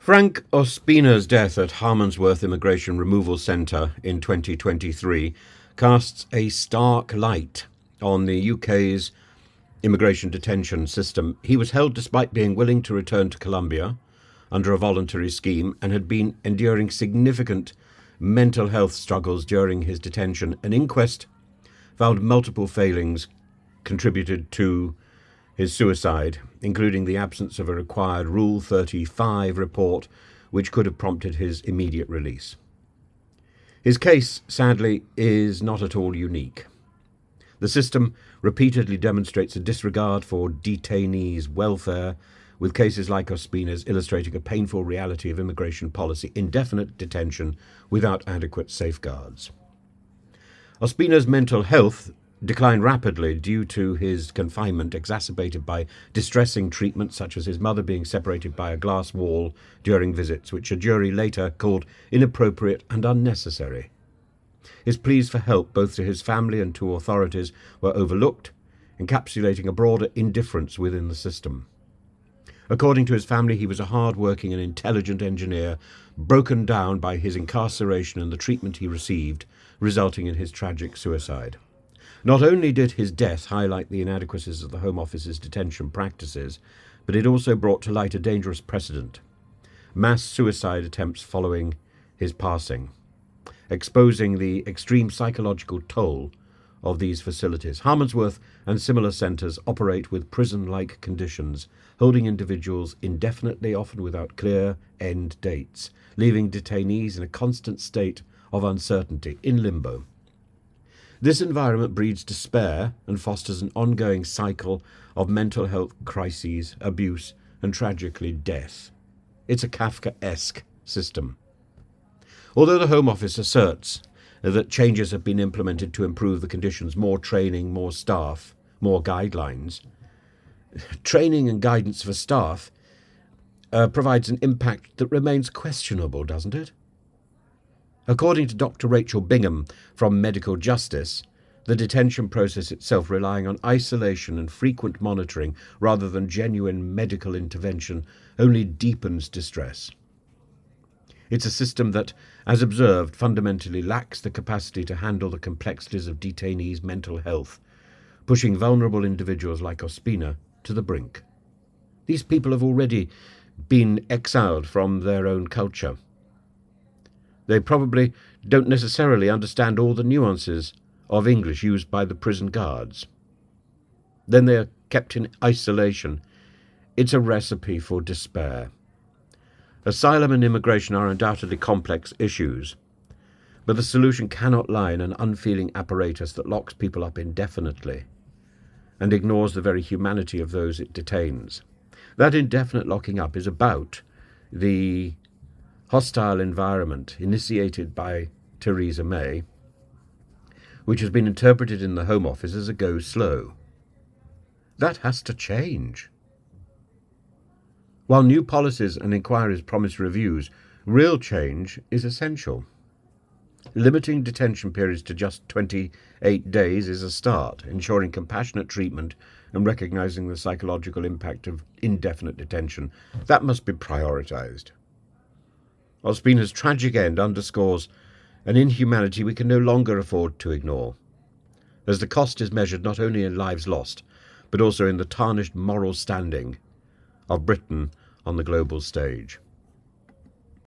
Frank Ospina's death at Harmondsworth Immigration Removal Centre in 2023 casts a stark light on the UK's immigration detention system. He was held despite being willing to return to Colombia under a voluntary scheme and had been enduring significant mental health struggles during his detention. An inquest found multiple failings contributed to his suicide, including the absence of a required Rule 35 report, which could have prompted his immediate release. His case, sadly, is not at all unique. The system repeatedly demonstrates a disregard for detainees' welfare, with cases like Ospina's illustrating a painful reality of immigration policy: indefinite detention without adequate safeguards. Ospina's mental health declined rapidly due to his confinement, exacerbated by distressing treatment such as his mother being separated by a glass wall during visits, which a jury later called inappropriate and unnecessary. His pleas for help, both to his family and to authorities, were overlooked, encapsulating a broader indifference within the system. According to his family, he was a hard-working and intelligent engineer, broken down by his incarceration and the treatment he received, resulting in his tragic suicide. Not only did his death highlight the inadequacies of the Home Office's detention practices, but it also brought to light a dangerous precedent: mass suicide attempts following his passing, exposing the extreme psychological toll of these facilities. Harmondsworth and similar centres operate with prison-like conditions, holding individuals indefinitely, often without clear end dates, leaving detainees in a constant state of uncertainty, in limbo. This environment breeds despair and fosters an ongoing cycle of mental health crises, abuse, and tragically death. It's a Kafkaesque system. Although the Home Office asserts that changes have been implemented to improve the conditions, more training, more staff, more guidelines, training and guidance for staff provides an impact that remains questionable, doesn't it? According to Dr. Rachel Bingham from Medical Justice, the detention process itself, relying on isolation and frequent monitoring rather than genuine medical intervention, only deepens distress. It's a system that, as observed, fundamentally lacks the capacity to handle the complexities of detainees' mental health, pushing vulnerable individuals like Ospina to the brink. These people have already been exiled from their own culture. They probably don't necessarily understand all the nuances of English used by the prison guards. Then they are kept in isolation. It's a recipe for despair. Asylum and immigration are undoubtedly complex issues, but the solution cannot lie in an unfeeling apparatus that locks people up indefinitely and ignores the very humanity of those it detains. That indefinite locking up is about the hostile environment initiated by Theresa May, which has been interpreted in the Home Office as a go slow. That has to change. While new policies and inquiries promise reviews, real change is essential. Limiting detention periods to just 28 days is a start, ensuring compassionate treatment and recognising the psychological impact of indefinite detention. That must be prioritised. Ospina's tragic end underscores an inhumanity we can no longer afford to ignore, as the cost is measured not only in lives lost, but also in the tarnished moral standing of Britain on the global stage.